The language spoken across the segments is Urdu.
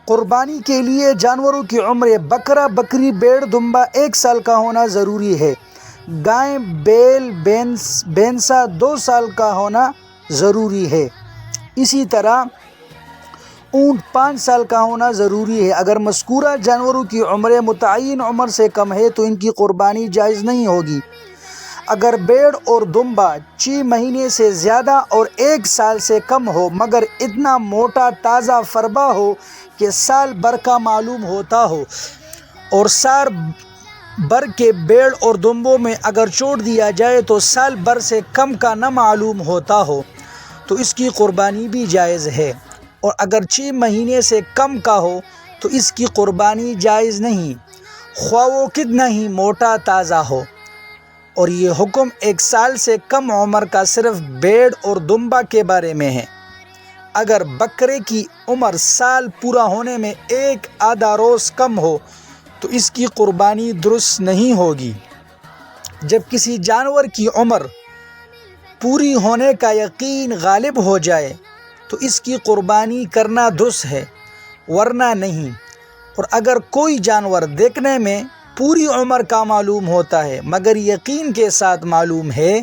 قربانی کے لیے جانوروں کی عمر بکرا بکری بیڑ دمبا 1 سال کا ہونا ضروری ہے۔ گائے بیل بھینسا 2 سال کا ہونا ضروری ہے۔ اسی طرح اونٹ 5 سال کا ہونا ضروری ہے۔ اگر مذکورہ جانوروں کی عمر متعین عمر سے کم ہے تو ان کی قربانی جائز نہیں ہوگی۔ اگر بیڑ اور دمبا 6 مہینے سے زیادہ اور 1 سال سے کم ہو مگر اتنا موٹا تازہ فربا ہو کہ سال بھر کا معلوم ہوتا ہو، اور سال بھر کے بیڑ اور دمبوں میں اگر چھوڑ دیا جائے تو سال بھر سے کم کا نہ معلوم ہوتا ہو تو اس کی قربانی بھی جائز ہے، اور اگر 6 مہینے سے کم کا ہو تو اس کی قربانی جائز نہیں، خواہ وہ کتنا ہی موٹا تازہ ہو۔ اور یہ حکم 1 سال سے کم عمر کا صرف بیڑ اور دمبا کے بارے میں ہے۔ اگر بکرے کی عمر سال پورا ہونے میں 1 آدھا روز کم ہو تو اس کی قربانی درست نہیں ہوگی۔ جب کسی جانور کی عمر پوری ہونے کا یقین غالب ہو جائے تو اس کی قربانی کرنا درست ہے، ورنہ نہیں۔ اور اگر کوئی جانور دیکھنے میں پوری عمر کا معلوم ہوتا ہے مگر یقین کے ساتھ معلوم ہے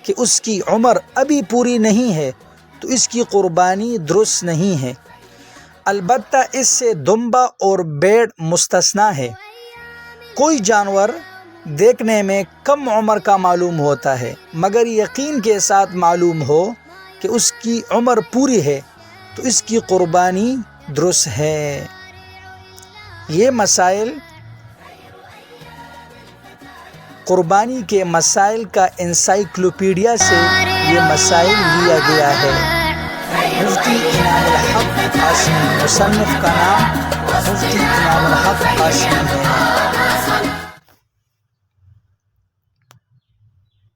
کہ اس کی عمر ابھی پوری نہیں ہے تو اس کی قربانی درست نہیں ہے۔ البتہ اس سے دمبا اور بیڑ مستثنی ہے۔ کوئی جانور دیکھنے میں کم عمر کا معلوم ہوتا ہے مگر یقین کے ساتھ معلوم ہو کہ اس کی عمر پوری ہے تو اس کی قربانی درست ہے۔ یہ مسائل قربانی کے مسائل کا انسائکلوپیڈیا سے یہ مسائل لیا گیا ہے۔ مفتی انعام الحق قاسمی، مصنف کا نام مفتی انعام الحق قاسمی ہے۔